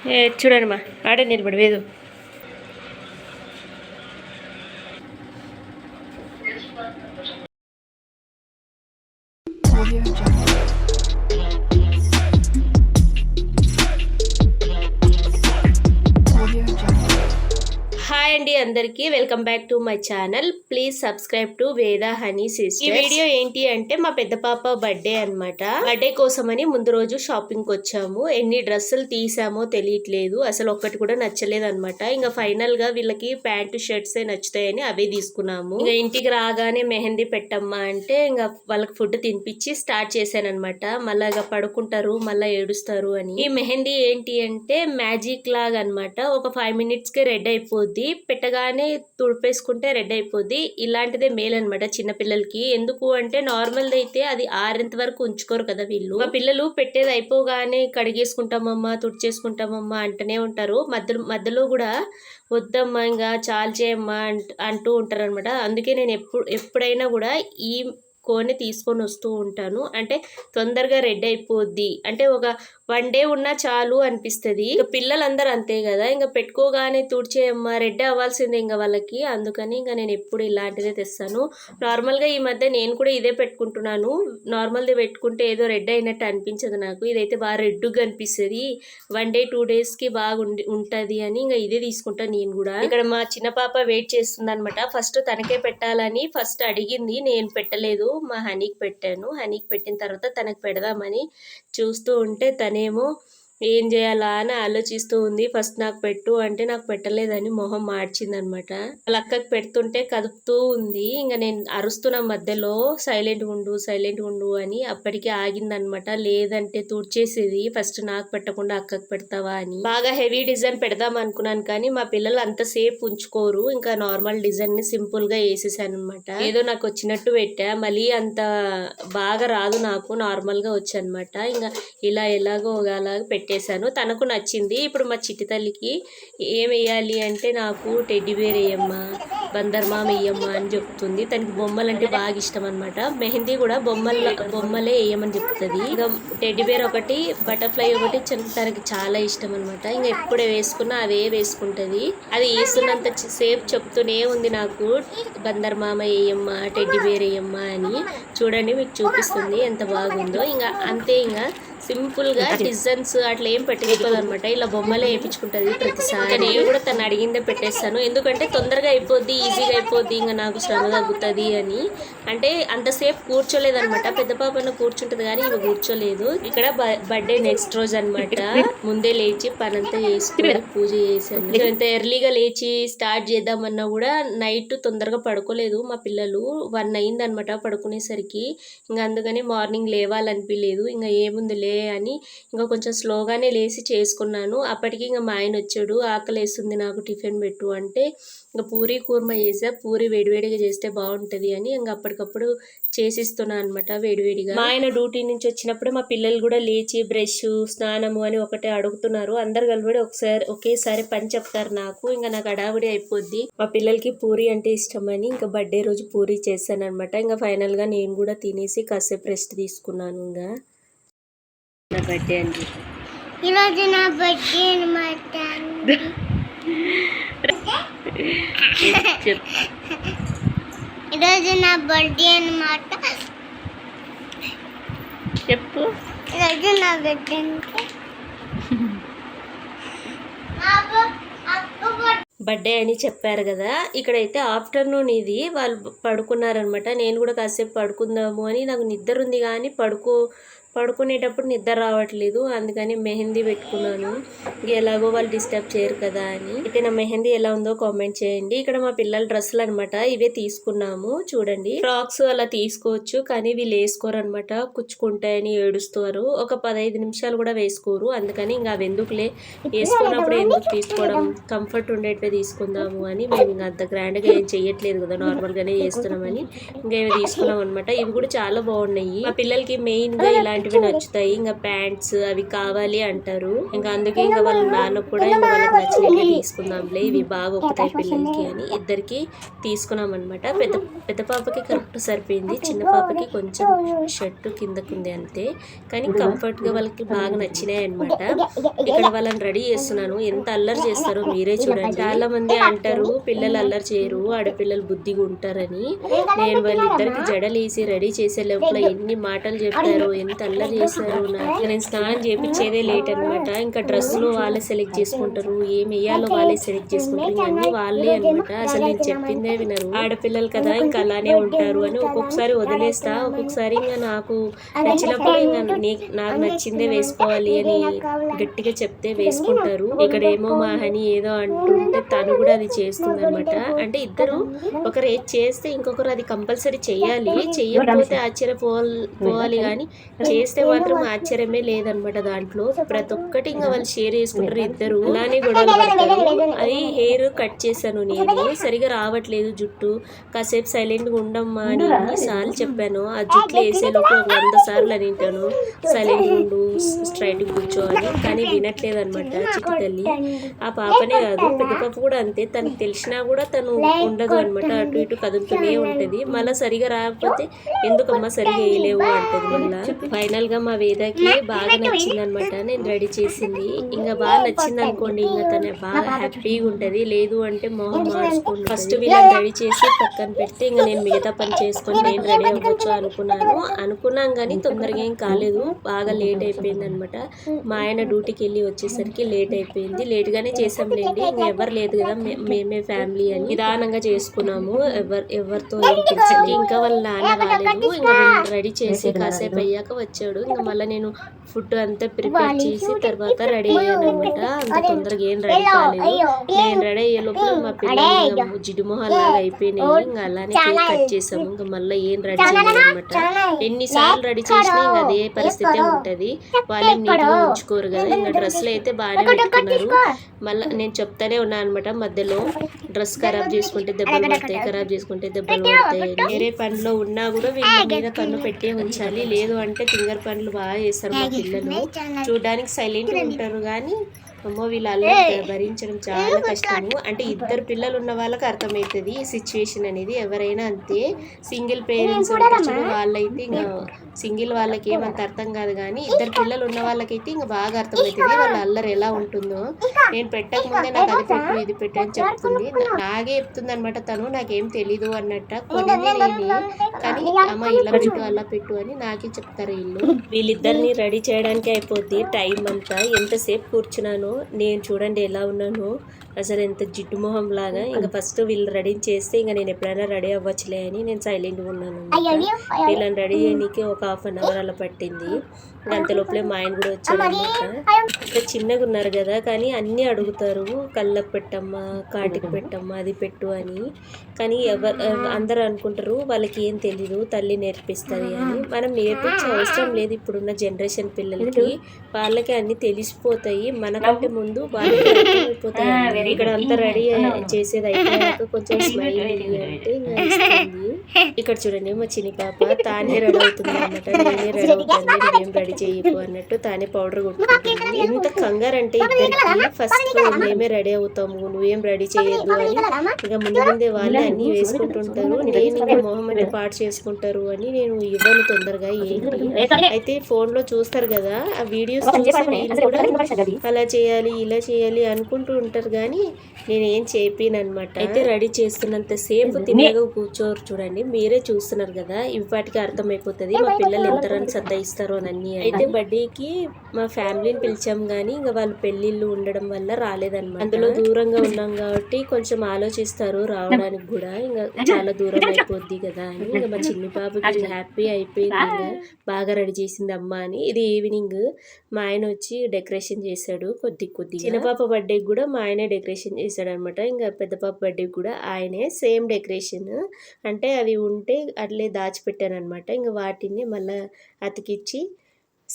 చూడండి మా ఆడే నిలబడి వేదు హాయ్ అండి అందరికీ welcome back to my channel. Please subscribe to వేద హనీ సిస్టర్స్. ఈ వీడియో ఏంటి అంటే మా పెద్ద పాప బర్త్డే అన్నమాట. బర్త్డే కోసమని ముందు రోజు షాపింగ్ కి వచ్చాము. ఎన్ని డ్రెస్సులు తీసామో తెలియట్లేదు, అసలు ఒక్కటి కూడా నచ్చలేదు అనమాట. ఇంకా ఫైనల్ గా వీళ్ళకి ప్యాంటు షర్ట్స్ నచ్చుతాయని అవే తీసుకున్నాము. ఇంకా ఇంటికి రాగానే మెహందీ పెట్టమ్మా అంటే ఇంకా వాళ్ళకి ఫుడ్ తినిపించి స్టార్ట్ చేశాను అనమాట. మళ్ళా పడుకుంటారు, మళ్ళీ ఏడుస్తారు అని. ఈ మెహందీ ఏంటి అంటే మ్యాజిక్ లాగా అనమాట. ఒక 5 minutes కి రెడ్ అయిపోద్ది. పెట్టగానే తుడిపేసుకుంటే రెడ్ అయిపోద్ది. ఇలాంటిదే మేల్ అనమాట చిన్నపిల్లలకి. ఎందుకు అంటే నార్మల్ అయితే అది ఆరేంత వరకు ఉంచుకోరు కదా వీళ్ళు. మా పిల్లలు పెట్టేది అయిపోగానే కడిగేసుకుంటామమ్మా, తుడిచేసుకుంటామమ్మా అంటూనే ఉంటారు. మధ్యలో కూడా వద్దమ్మా ఇంకా చాలు చేయమ్మా అంటూ ఉంటారు అనమాట. అందుకే నేను ఎప్పుడైనా కూడా ఈ కోని తీసుకొని వస్తూ ఉంటాను. అంటే తొందరగా రెడ్ అయిపోద్ది, అంటే ఒక 1 day ఉన్నా చాలు అనిపిస్తుంది. ఇంకా పిల్లలందరూ అంతే కదా, ఇంకా పెట్టుకోగానే తుడిచేయమ్మా రెడ్ అవ్వాల్సిందే ఇంకా వాళ్ళకి. అందుకని ఇంకా నేను ఎప్పుడు ఇలాంటిదే తెస్తాను. నార్మల్గా ఈ మధ్య నేను కూడా ఇదే పెట్టుకుంటున్నాను. నార్మల్ది పెట్టుకుంటే ఏదో రెడ్ అయినట్టు అనిపించదు నాకు. ఇదైతే బాగా రెడ్గా అనిపిస్తుంది. 1 day 2 daysకి బాగా ఉంటుంది అని ఇంకా ఇదే తీసుకుంటాను నేను కూడా. ఇక్కడ మా చిన్న పాప వెయిట్ చేస్తుంది అనమాట. ఫస్ట్ తనకే పెట్టాలని ఫస్ట్ అడిగింది, నేను పెట్టలేదు, మా హనీకి పెట్టాను. హనీకి పెట్టిన తర్వాత తనకు పెడదామని చూస్తూ ఉంటే తనేమో ఏం చేయాలా అని ఆలోచిస్తూ ఉంది. ఫస్ట్ నాకు పెట్టు అంటే నాకు పెట్టలేదని మొహం మార్చింది అనమాట. వాళ్ళ అక్కకి పెడుతుంటే కదుపుతూ ఉంది. ఇంకా నేను అరుస్తున్న మధ్యలో సైలెంట్గా ఉండు అని. అప్పటికి ఆగిందనమాట. లేదంటే తుడిచేసేది, ఫస్ట్ నాకు పెట్టకుండా అక్కకి పెడతావా అని. బాగా హెవీ డిజైన్ పెడదాం అనుకున్నాను కానీ మా పిల్లలు అంతసేపు ఉంచుకోరు. ఇంకా నార్మల్ డిజైన్ ని సింపుల్ గా వేసేసాను అనమాట. ఏదో నాకు వచ్చినట్టు పెట్టా, మళ్ళీ అంత బాగా రాదు నాకు, నార్మల్ గా వచ్చనమాట. ఇంకా ఇలా ఎలాగో అలాగ పెట్టాను. తనకు నచ్చింది. ఇప్పుడు మా చిట్టి తల్లికి ఏం వేయాలి అంటే నాకు టెడ్డీ బేర్ వేయమ్మా, బందర్మామ వేయమ్మా అని చెప్తుంది. తనకి బొమ్మలు అంటే బాగా ఇష్టం అనమాట. మెహందీ కూడా బొమ్మలే వేయమని చెప్తుంది. ఇంకా టెడ్డీ బేర్ ఒకటి, బటర్ఫ్లై ఒకటి తనకి చాలా ఇష్టం అనమాట. ఇంకా ఎప్పుడు వేసుకున్నా అవే వేసుకుంటుంది. అది వేస్తున్నంత సేపు చెప్తూనే ఉంది నాకు బందర్మామ వేయమ్మా, టెడ్డీ బేర్ వేయమ్మా అని. చూడండి మీకు చూపిస్తుంది ఎంత బాగుందో. ఇంకా అంతే, ఇంకా సింపుల్ గా డిజైన్స్ అట్లా ఏం పెట్టుకోదు అనమాట. ఇలా బొమ్మలే వేయించుకుంటుంది ప్రతిసారి. నేను కూడా తను అడిగిందే పెట్టేస్తాను, ఎందుకంటే తొందరగా అయిపోద్ది, ఈజీగా అయిపోద్ది, ఇంకా నాకు శ్రమ తగ్గుతుంది అని. అంటే అంతసేపు కూర్చోలేదనమాట. పెద్ద పాపను కూర్చుంటుంది కానీ ఇవి కూర్చోలేదు. ఇక్కడ బర్త్డే నెక్స్ట్ రోజు అనమాట. ముందే లేచి పనంతా చేసుకుని పూజ చేశాను. ఎంత ఎర్లీగా లేచి స్టార్ట్ చేద్దామన్నా కూడా నైట్ తొందరగా పడుకోలేదు మా పిల్లలు. 1 అయిందనమాట పడుకునేసరికి. ఇంకా అందుకని మార్నింగ్ లేవాలనిపించలేదు. ఇంకా ఏముంది లే అని ఇంకా కొంచెం స్లోగానే లేచి చేసుకున్నాను. అప్పటికి ఇంకా మా ఆయన వచ్చాడు. ఆకలి వేస్తుంది నాకు, టిఫిన్ పెట్టు అంటే ఇంకా పూరి కూర్మా చేసా. పూరి వేడివేడిగా చేస్తే బాగుంటుంది అని ఇంకా అప్పటికప్పుడు చేసిస్తున్నాను అనమాట వేడివేడిగా. మా ఆయన డ్యూటీ నుంచి వచ్చినప్పుడు మా పిల్లలు కూడా లేచి బ్రష్, స్నానము అని ఒకటే అడుగుతున్నారు. అందరు కలిపి ఒకేసారి పని చెప్తారు నాకు. ఇంకా నాకు అడావిడి అయిపోద్ది. మా పిల్లలకి పూరి అంటే ఇష్టమని ఇంకా బర్త్డే రోజు పూరి చేశాను అనమాట. ఇంకా ఫైనల్ గా నేను కూడా తినేసి కాసేపు రెస్ట్ తీసుకున్నాను. ఇంకా నా బర్త్డే అండి, ఈరోజు నా బర్త్డే అనమాట. ఈరోజు నా బర్త్డే అనమాట. చెప్పు. ఈరోజు నా బర్త్డే బర్త్డే అని చెప్పారు కదా. ఇక్కడైతే ఆఫ్టర్నూన్ ఇది వాళ్ళు పడుకున్నారనమాట. నేను కూడా కాసేపు పడుకుందాము అని, నాకు నిద్ర ఉంది కానీ పడుకునేటప్పుడు నిద్ర రావట్లేదు. అందుకని మెహందీ పెట్టుకున్నాను. ఎలాగో వాళ్ళు డిస్టర్బ్ చేయరు కదా అని. అయితే నా మెహందీ ఎలా ఉందో కామెంట్ చేయండి. ఇక్కడ మా పిల్లల డ్రెస్సులు అనమాట, ఇవే తీసుకున్నాము. చూడండి, ఫ్రాక్స్ అలా తీసుకోవచ్చు కానీ వీళ్ళు వేసుకోరు అనమాట. కుచ్చుకుంటాయని ఏడుస్తారు. ఒక 15 నిమిషాలు కూడా వేసుకోరు. అందుకని ఇంకా అవి ఎందుకులే, వేసుకున్నప్పుడు ఎందుకు తీసుకోవడం, కంఫర్ట్ ఉండేటివే తీసుకుందాము అని మేము ఇంకా అంత గ్రాండ్గా ఏం చెయ్యట్లేదు కదా, నార్మల్గానే చేస్తున్నామని ఇంకా ఇవి తీసుకున్నాం అనమాట. ఇవి కూడా చాలా బాగున్నాయి. మా పిల్లలకి మెయిన్ గా ఇలాంటి నచ్చుతాయి. ఇంకా ప్యాంట్స్ అవి కావాలి అంటారు. ఇంకా అందుకే ఇంకా వాళ్ళ నాన్న కూడా ఇంకా వాళ్ళకి నచ్చినట్టు తీసుకుందాంలే, ఇవి బాగా ఒప్పుతాయి పిల్లలకి అని ఇద్దరికి తీసుకున్నాం అనమాట. పెద్ద పెద్ద పాపకి కరెక్ట్ సరిపోయింది, చిన్న పాపకి కొంచెం షర్ట్ కిందకుంది అంతే. కానీ కంఫర్ట్గా వాళ్ళకి బాగా నచ్చినాయి అనమాట. ఇక్కడ వాళ్ళని రెడీ చేస్తున్నాను, ఎంత అల్లరి చేస్తారో మీరే చూడండి. చాలా మంది అంటారు పిల్లలు అల్లరి చేయరు, ఆడపిల్లలు బుద్ధిగా ఉంటారని. నేను వాళ్ళిద్దరికి జడలేసి రెడీ చేసే లోపల ఎన్ని మాటలు చెప్తారో, ఎంత అల్లరి చేస్తారో. నాకు నేను స్నానం చేపించేదే లేట్ అనమాట. ఇంకా డ్రెస్సులు వాళ్ళే సెలెక్ట్ చేసుకుంటారు, ఏం వేయాలో వాళ్ళే సెలెక్ట్ చేసుకుంటారు, ఇవన్నీ వాళ్ళే అనమాట. అసలు నేను చెప్పిందే వినరు. ఆడపిల్లలు కదా ఇంకా అలానే ఉంటారు అని ఒక్కొక్కసారి వదిలేస్తా, ఒక్కొక్కసారి ఇంకా నాకు నచ్చినప్పుడు ఇంకా నాకు నచ్చిందే వేసుకోవాలి అని గట్టిగా చెప్తే వేసుకుంటారు. ఇక్కడేమో మా హనీ ఏదో అంటుంటే తను కూడా అది చేస్తుంది అనమాట. అంటే ఇద్దరు ఒకరు ఏది చేస్తే ఇంకొకరు అది కంపల్సరీ చెయ్యాలి, చెయ్యకపోతే పోవాలి కానీ చేస్తే మాత్రం ఆశ్చర్యమే లేదనమాట. దాంట్లో ప్రతి ఒక్కటి ఇంకా వాళ్ళు షేర్ చేసుకుంటారు ఇద్దరు, అలానే గొడవలు పడతారు. అది హెయిర్ కట్ చేశాను నేను, సరిగా రావట్లేదు జుట్టు, కాసేపు సైలెంట్గా ఉండమ్మా అని ఎన్నిసార్లు చెప్పాను. ఆ జుట్లు వేసేలోపు 100 సార్లు అని వింటాను సైలెంట్ ఉండు, స్ట్రైట్ కూర్చో అని, కానీ వినట్లేదు అనమాట చిట్టి తల్లి. ఆ పాపనే కాదు పెద్ద పాప కూడా అంతే, తనకు తెలిసినా కూడా తను ఉండదు అనమాట, అటు ఇటు కదులుతూనే ఉంటది. మళ్ళీ సరిగా రాకపోతే ఎందుకమ్మా సరిగా వేయలేవు అంటది. మళ్ళీ ఫైనల్ గా మా వేదకి బాగా నచ్చింది అనమాట నేను రెడీ చేసింది. ఇంకా బాగా నచ్చింది అనుకోండి, ఇంకా తన బాగా హ్యాపీగా ఉంటది. లేదు అంటే మొహం మార్చుకుంటుంది. ఫస్ట్ వీళ్ళని రెడీ చేసి పక్కన పెట్టి ఇంకా నేను మిగతా పని చేసుకొని నేను రెడీ అవ్వచ్చు అనుకున్నాం కానీ తొందరగా ఏం కాలేదు, బాగా లేట్ అయిపోయింది అనమాట. మా ఆయన డ్యూటీకి వెళ్ళి వచ్చేసరికి లేట్ అయిపోయింది. లేట్ గానే చేసాంలేండి, ఇంకా ఎవరు లేదు కదా, మేమే ఫ్యామిలీ అని నిదానంగా చేసుకున్నాము. ఎవరితో ఇంకా వాళ్ళ నాన్న రాలేదు. ఇంకా రెడీ చేసి కాసేపు అయ్యాక వచ్చాడు. ఇంకా మళ్ళీ నేను ఫుడ్ అంతా ప్రిపేర్ చేసి తర్వాత రెడీ అయ్యాను అనమాట. అంత తొందరగా ఏం రెడీ కాలేదు. నేను రెడీ అయ్యే లోపల మా పిల్లలు జిడ్డు మొహాల్లాగా అయిపోయినాయి. ఇంకా అలానే కేక్ కట్ చేసాము. ఇంకా మళ్ళీ ఏం రెడీ చేయలేదు అనమాట. ఎన్నిసార్లు రెడీ చేసినా ఇంకా అదే పరిస్థితే ఉంటది, వాళ్ళేం నీట్గా ఉంచుకోరు కదా. ఇంకా డ్రెస్సులు అయితే బాగానే పెట్టుకున్నారు. మళ్ళీ నేను చెప్తానే ఉన్నాను అనమాట మధ్యలో, డ్రెస్ ఖరాబ్ చేసుకుంటే దెబ్బలు పడతాయి, ఖరాబ్ చేసుకుంటే దెబ్బలు పడతాయి. వేరే పనిలో ఉన్నా కూడా వీళ్ళ మీద కన్ను పెట్టే ఉంచాలి, లేదు అంటే తింగర్ పనులు బాగా చేస్తారు మా పిల్లలు. చూడడానికి సైలెంట్ ఉంటారు కానీ అమ్మో వీళ్ళు అల్లరి భరించడం చాలా కష్టము. అంటే ఇద్దరు పిల్లలు ఉన్న వాళ్ళకి అర్థమవుతుంది ఈ సిచ్యువేషన్ అనేది, ఎవరైనా అంతే. సింగిల్ పేరెంట్స్ ఉంటారు వాళ్ళైతే ఇంకా సింగిల్ వాళ్ళకి ఏమంత అర్థం కాదు, కానీ ఇద్దరు పిల్లలు ఉన్న వాళ్ళకైతే ఇంకా బాగా అర్థమవుతుంది వాళ్ళ అల్లరి ఎలా ఉంటుందో. నేను పెట్టక ముందే నాకు అది పెట్టు ఇది పెట్టు అని చెప్తుంది, నాగే చెప్తుంది అనమాట తను, నాకేం తెలీదు అన్నట్ట. కొన్ని కానీ అమ్మ ఇలా పెట్టు అలా పెట్టు అని నాకే చెప్తారు వీళ్ళు. వీళ్ళిద్దరిని రెడీ చేయడానికి అయిపోద్ది టైం అంతా. ఎంతసేపు కూర్చున్నాను నేను, చూడండి ఎలా ఉన్నాను అసలు, ఎంత జిడ్డు మొహం లాగా. ఇంకా ఫస్ట్ వీళ్ళు రెడీ చేస్తే ఇంకా నేను ఎప్పుడైనా రెడీ అవ్వచ్చులే అని నేను సైలెంట్గా ఉన్నాను. వీళ్ళని రెడీ చేయడానికి ఒక 1/2 అవర్ అలా పట్టింది. అంతలోపలే మా ఆయన కూడా వచ్చాడు అనమాట. ఇంకా చిన్నగా ఉన్నారు కదా కానీ అన్నీ అడుగుతారు, కళ్ళకు పెట్టమ్మా, కాటికి పెట్టమ్మా, అది పెట్టు అని. కానీ అందరూ అనుకుంటారు వాళ్ళకి ఏం తెలీదు, తల్లి నేర్పిస్తుంది అని. మనం నేర్పించే అవసరం లేదు ఇప్పుడున్న జనరేషన్ పిల్లలకి, వాళ్ళకి అన్ని తెలిసిపోతాయి. మనకంటే ముందు వాళ్ళకి అర్థమైపోతాయి. ఇక్కడ అంతా రెడీ చేసేది అయిపోయాక కొంచెం స్మైల్ అంటే ఇంకా ఇస్తుంది. ఇక్కడ చూడండి మా చిన్ని పాప తానే రెడీ అవుతుంది అనమాట. నేనే రెడీ అవుతాను, నువ్వేం రెడీ చేయకు అన్నట్టు తానే పౌడర్ కొట్టుకుంటుంది. ఎంత కంగారు అంటే ఇద్దరికి, ఫస్ట్ మేమే రెడీ అవుతాము నువ్వేం రెడీ చేయొద్దు అని ఇంకా ముందే వాళ్ళే అన్ని వేసుకుంటుంటారు. నేను ఇంకా మొహం అంటే పాటు చేసుకుంటారు అని నేను ఇవ్వను తొందరగా ఏంటి. అయితే ఫోన్ లో చూస్తారు కదా ఆ వీడియోస్ చూసి వీళ్ళు కూడా అలా చేయాలి ఇలా చేయాలి అనుకుంటూ ఉంటారు కానీ నేనేం చేపిను అనమాట. అయితే రెడీ చేస్తున్నంత సేపు తిన్నగా కూర్చోరు చూడండి, మీరే చూస్తున్నారు కదా, ఇవాటికి అర్థమైపోతుంది మా పిల్లలు ఎంత సతాయిస్తారో అని అన్ని. అయితే బర్త్డేకి మా ఫ్యామిలీని పిలిచాం కానీ ఇంకా వాళ్ళు పెళ్ళిళ్ళు ఉండడం వల్ల రాలేదన్నమాట. అందులో దూరంగా ఉన్నాం కాబట్టి కొంచెం ఆలోచిస్తారు రావడానికి కూడా, ఇంకా చాలా దూరం అయిపోద్ది కదా అని. ఇంకా మా చిన్ని పాపకి హ్యాపీ అయిపోయింది, ఇంకా బాగా రెడీ చేసింది అమ్మ అని. ఇది ఈవినింగ్ మా ఆయన వచ్చి డెకరేషన్ చేశాడు కొద్దిగా. చిన్న పాప బర్త్డేకి కూడా మా ఆయనే డెకరేషన్ చేశాడు అనమాట. ఇంకా పెద్ద పాప బర్త్డేకి కూడా ఆయనే సేమ్ డెకరేషన్. అంటే అవి ఉంటే అట్లే దాచిపెట్టాను అనమాట. ఇంకా వాటిని మళ్ళీ అతికిచ్చి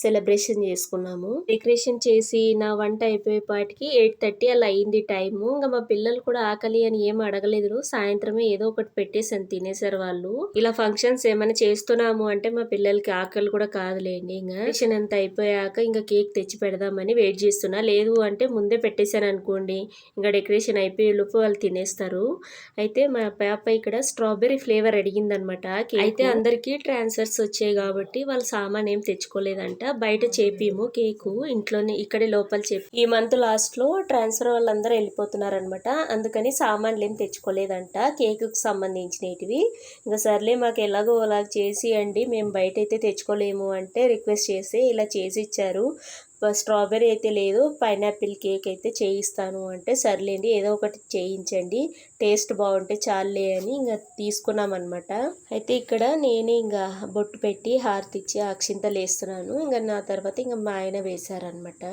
సెలబ్రేషన్ చేసుకున్నాము. డెకరేషన్ చేసి నా వంట అయిపోయేపాటికి 8:30 అలా అయింది టైము. ఇంకా మా పిల్లలు కూడా ఆకలి అని ఏం అడగలేదు, సాయంత్రమే ఏదో ఒకటి పెట్టేసాను, తినేసారు వాళ్ళు. ఇలా ఫంక్షన్స్ ఏమైనా చేస్తున్నాము అంటే మా పిల్లలకి ఆకలి కూడా కాదులేండి. ఇంకా డెకరేషన్ అంతా అయిపోయాక ఇంకా కేక్ తెచ్చి పెడదామని వెయిట్ చేస్తున్నా. లేదు అంటే ముందే పెట్టేశాను అనుకోండి, ఇంకా డెకరేషన్ అయిపోయే లోపు వాళ్ళు తినేస్తారు. అయితే మా పాప ఇక్కడ స్ట్రాబెర్రీ ఫ్లేవర్ అడిగిందనమాట. అయితే అందరికీ ట్రాన్స్ఫర్స్ వచ్చాయి కాబట్టి వాళ్ళు సామాన్ ఏం తెచ్చుకోలేదంట. బయట చేపిము కేకు ఇంట్లోనే, ఇక్కడే లోపల చెప్పి ఈ మంత్ లాస్ట్ లో ట్రాన్స్ఫర్ వాళ్ళందరూ వెళ్ళిపోతున్నారనమాట. అందుకని సామాన్లు ఏం తెచ్చుకోలేదంట కేక్ కు సంబంధించినవి. ఇంకా సర్లే మాకు ఎలాగో అలా చేసి అండి, మేము బయట అయితే తెచ్చుకోలేము అంటే రిక్వెస్ట్ చేసి ఇలా చేసి ఇచ్చారు. స్ట్రాబెర్రీ అయితే లేదు, పైనాపిల్ కేక్ అయితే చేయిస్తాను అంటే సర్లేండి ఏదో ఒకటి చేయించండి, టేస్ట్ బాగుంటే చాలే అని ఇంకా తీసుకున్నాం అనమాట. అయితే ఇక్కడ నేనే ఇంకా బొట్టు పెట్టి హారతి ఇచ్చి అక్షింతలు వేస్తున్నాను. ఇంకా నా తర్వాత ఇంకా మా ఆయన వేశారనమాట.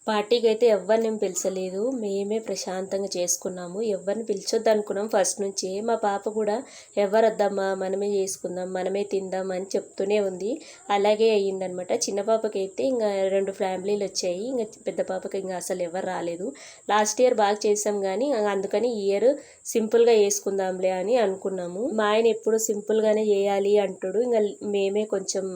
పార్టీకి అయితే ఎవరిని ఏం పిలిచలేదు, మేమే ప్రశాంతంగా చేసుకున్నాము. ఎవరిని పిలిచొద్దు అనుకున్నాం ఫస్ట్ నుంచి. మా పాప కూడా ఎవరు వద్దమ్మా మనమే చేసుకుందాం మనమే తిందాం అని చెప్తూనే ఉంది. అలాగే అయ్యిందనమాట. చిన్న పాపకి అయితే ఇంకా 2 ఫ్యామిలీలు వచ్చాయి, ఇంకా పెద్ద పాపకి ఇంకా అసలు ఎవరు రాలేదు. లాస్ట్ ఇయర్ బాగా చేసాం కానీ అందుకని ఈ ఇయర్ సింపుల్గా చేసుకుందాంలే అని అనుకున్నాము. మా ఆయన ఎప్పుడు సింపుల్గానే చేయాలి అంటాడు, ఇంకా మేమే కొంచెం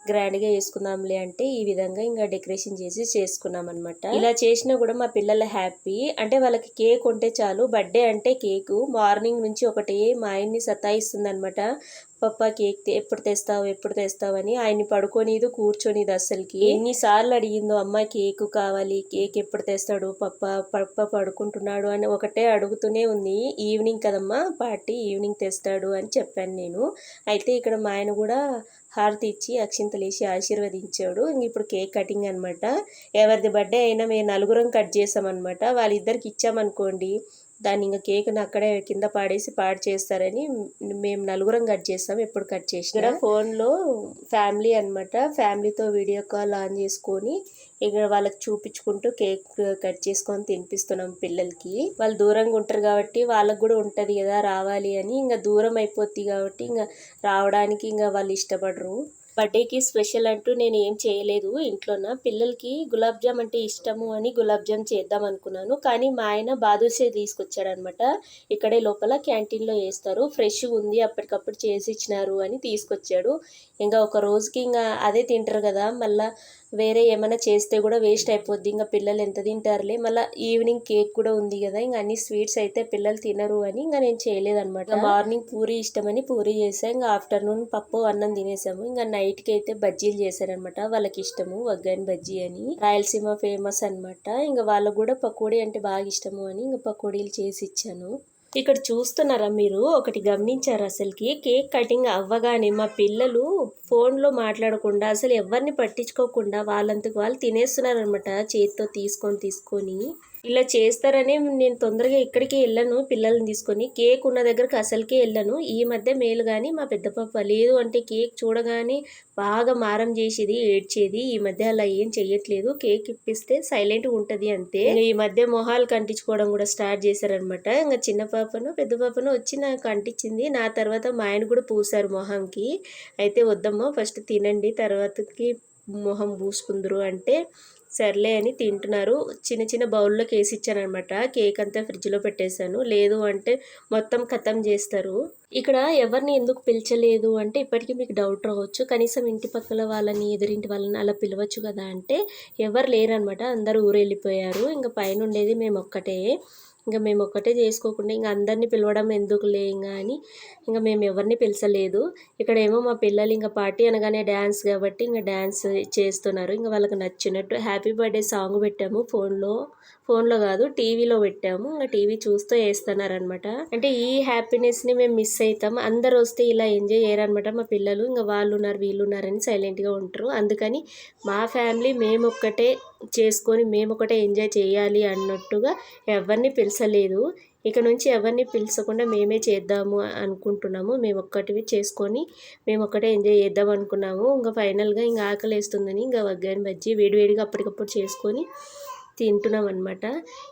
గ్రాండ్గా చేసుకుందాంలే అంటే ఈ విధంగా ఇంకా డెకరేషన్ చేసి చేసుకున్నాం అనమాట. ఇలా చేసినా కూడా మా పిల్లలు హ్యాపీ. అంటే వాళ్ళకి కేక్ ఉంటే చాలు, బర్త్డే అంటే కేకు. మార్నింగ్ నుంచి ఒకటే మా ఆయన్ని సతాయిస్తుంది అనమాట. పప్ప కేక్ ఎప్పుడు తెస్తావు అని. ఆయన్ని పడుకోనిదు కూర్చొనిది అస్సలకి. ఎన్నిసార్లు అడిగిందో అమ్మ కేక్ కావాలి, కేక్ ఎప్పుడు తెస్తాడు పప్ప పడుకుంటున్నాడు అని ఒకటే అడుగుతూనే ఉంది. ఈవినింగ్ కదమ్మా పార్టీ, ఈవినింగ్ తెస్తాడు అని చెప్పాను నేను. అయితే ఇక్కడ మా ఆయన కూడా హారతి ఇచ్చి అక్షింతలు వేసి ఆశీర్వదించాడు. ఇప్పుడు కేక్ కటింగ్ అనమాట. ఎవరిది బర్త్డే అయినా మేము 4 కట్ చేసామన్నమాట. వాళ్ళిద్దరికి ఇచ్చామనుకోండి దాన్ని ఇంకా కేక్ని అక్కడే కింద పాడు చేస్తారని మేము 4 కట్ చేస్తాం. ఎప్పుడు కట్ చేసినా ఇక్కడ ఫోన్లో ఫ్యామిలీ అనమాట, ఫ్యామిలీతో వీడియో కాల్ ఆన్ చేసుకొని ఇక్కడ వాళ్ళకి చూపించుకుంటూ కేక్ కట్ చేసుకొని తినిపిస్తున్నాం పిల్లలకి. వాళ్ళు దూరంగా ఉంటారు కాబట్టి వాళ్ళకు కూడా ఉంటుంది కదా రావాలి అని. ఇంకా దూరం అయిపోద్ది కాబట్టి ఇంకా రావడానికి ఇంకా వాళ్ళు ఇష్టపడరు. బర్త్డేకి స్పెషల్ అంటూ నేను ఏం చేయలేదు ఇంట్లోన. పిల్లలకి గులాబ్ జామ్ అంటే ఇష్టము అని గులాబ్ జామ్ చేద్దాం అనుకున్నాను, కానీ మా ఆయన బాదుషా తీసుకొచ్చాడనమాట. ఇక్కడే లోపల క్యాంటీన్లో వేస్తారు, ఫ్రెష్గా ఉంది అప్పటికప్పుడు చేసి ఇచ్చినారు అని తీసుకొచ్చాడు. ఇంకా ఒక రోజుకి ఇంకా అదే తింటారు కదా, మళ్ళీ వేరే ఏమైనా చేస్తే కూడా వేస్ట్ అయిపోద్ది. ఇంకా పిల్లలు ఎంత తింటారులే, మళ్ళీ ఈవినింగ్ కేక్ కూడా ఉంది కదా, ఇంకా అన్ని స్వీట్స్ అయితే పిల్లలు తినరు అని ఇంకా నేను చేయలేదన్నమాట. మార్నింగ్ పూరి ఇష్టమని పూరి చేసా, ఇంకా ఆఫ్టర్నూన్ పప్పు అన్నం తినేసాము. ఇంకా నైట్కి అయితే బజ్జీలు చేశారనమాట, వాళ్ళకి ఇష్టము వగ్గాని బజ్జీ అని, రాయలసీమ ఫేమస్ అనమాట. ఇంకా వాళ్ళకు కూడా పకోడీ అంటే బాగా ఇష్టము అని ఇంకా పకోడీలు చేసి ఇచ్చాను. ఇక్కడ చూస్తున్నారా మీరు, ఒకటి గమనించారు అసలుకి కేక్ కటింగ్ అవ్వగానే మా పిల్లలు ఫోన్లో మాట్లాడకుండా అసలు ఎవరిని పట్టించుకోకుండా వాళ్ళంతకు వాళ్ళు తినేస్తున్నారనమాట, చేతితో తీసుకొని. ఇలా చేస్తారని నేను తొందరగా ఇక్కడికి వెళ్ళను పిల్లల్ని తీసుకొని, కేక్ ఉన్న దగ్గరకు అసలుకే వెళ్ళను. ఈ మధ్య మేలు కానీ మా పెద్ద పాప లేదు అంటే కేక్ చూడగానే బాగా మారం చేసేది, ఏడ్చేది. ఈ మధ్య అలా ఏం చెయ్యట్లేదు, కేక్ ఇప్పిస్తే సైలెంట్గా ఉంటుంది అంతే. ఈ మధ్య మొహాలు కంటించుకోవడం కూడా స్టార్ట్ చేశారనమాట. ఇంకా చిన్న పాపను పెద్ద పాపను వచ్చి నాకు అంటించింది, నా తర్వాత మా ఆయన కూడా పూసారు మొహంకి. అయితే వద్దమ్మా ఫస్ట్ తినండి తర్వాతకి మొహం పూసుకుందరు అంటే సర్లే అని తింటున్నారు. చిన్న బౌల్లోకి వేసి ఇచ్చానమాట. కేక్ అంతా ఫ్రిడ్జ్లో పెట్టేశాను, లేదు అంటే మొత్తం ఖతం చేస్తారు. ఇక్కడ ఎవరిని ఎందుకు పిలిచలేదు అంటే ఇప్పటికీ మీకు డౌట్ రావచ్చు, కనీసం ఇంటి పక్కల వాళ్ళని ఎదురింటి వాళ్ళని అలా పిలవచ్చు కదా అంటే ఎవరు లేరనమాట, అందరూ ఊరు వెళ్ళిపోయారు. ఇంకా పైన ఉండేది మేము ఒక్కటే. ఇంకా మేము ఒక్కటే చేసుకోకుండా ఇంకా అందరినీ పిలవడం ఎందుకులే ఇంకా అని ఇంకా మేము ఎవరిని పిలిచలేదు. ఇక్కడేమో మా పిల్లలు ఇంకా పార్టీ అనగానే డ్యాన్స్ కాబట్టి ఇంకా డ్యాన్స్ చేస్తున్నారు. ఇంకా వాళ్ళకి నచ్చినట్టు హ్యాపీ బర్త్డే సాంగ్ పెట్టాము, ఫోన్లో కాదు టీవీలో పెట్టాము. ఇంకా టీవీ చూస్తూ వేస్తున్నారనమాట. అంటే ఈ హ్యాపీనెస్ని మేము మిస్ అవుతాం. అందరు వస్తే ఇలా ఎంజాయ్ చేయరనమాట మా పిల్లలు. ఇంకా వాళ్ళు ఉన్నారు వీళ్ళు ఉన్నారని సైలెంట్గా ఉంటారు. అందుకని మా ఫ్యామిలీ మేము ఒక్కటే చేసుకొని మేము ఒకటే ఎంజాయ్ చేయాలి అన్నట్టుగా ఎవరిని పిలిచలేదు. ఇక నుంచి ఎవరిని పిలిచకుండా మేమే చేద్దాము అనుకుంటున్నాము. మేము ఒక్కటివి చేసుకొని మేము ఒక్కటే ఎంజాయ్ చేద్దాం అనుకున్నాము. ఇంకా ఫైనల్గా ఇంకా ఆకలి వేస్తుందని ఇంకా వగ్గాని బజ్జీ వేడివేడిగా అప్పటికప్పుడు చేసుకొని తింటున్నాం అనమాట.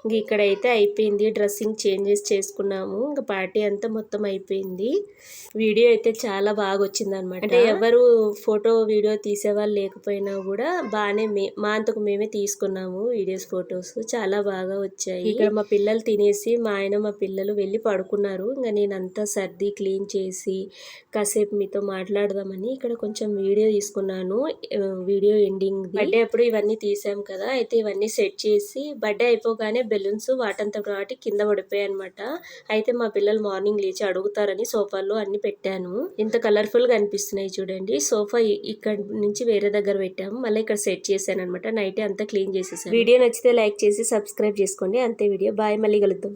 ఇంక ఇక్కడైతే అయిపోయింది, డ్రెస్సింగ్ చేంజెస్ చేసుకున్నాము. ఇంకా పార్టీ అంతా మొత్తం అయిపోయింది. వీడియో అయితే చాలా బాగా వచ్చింది అనమాట. అంటే ఎవరు ఫోటో వీడియో తీసేవాళ్ళు లేకపోయినా కూడా బాగానే మా అంతకు మేమే తీసుకున్నాము వీడియోస్, ఫొటోస్ చాలా బాగా వచ్చాయి. ఇక్కడ మా పిల్లలు తినేసి మా ఆయన మా పిల్లలు వెళ్ళి పడుకున్నారు. ఇంకా నేను అంతా సర్ది క్లీన్ చేసి కాసేపు మీతో మాట్లాడదామని ఇక్కడ కొంచెం వీడియో తీసుకున్నాను. వీడియో ఎండింగ్ బర్త్డే అప్పుడు ఇవన్నీ తీసాం కదా, అయితే ఇవన్నీ సెట్ చేసి బర్త్డే అయిపోగానే బెలూన్స్ వాటంతా వాటి కింద పడిపోయాయి అనమాట. అయితే మా పిల్లలు మార్నింగ్ లేచి అడుగుతారని సోఫాలో అన్ని పెట్టాను. ఇంత కలర్ఫుల్ గా అనిపిస్తున్నాయి చూడండి. సోఫా ఇక్కడ నుంచి వేరే దగ్గర పెట్టాము, మళ్ళీ ఇక్కడ సెట్ చేశాను అనమాట. నైట్ అంతా క్లీన్ చేసేసాను. వీడియో నచ్చితే లైక్ చేసి సబ్స్క్రైబ్ చేసుకోండి. అంతే వీడియో. బాయ్, మళ్ళీ కలుద్దాం.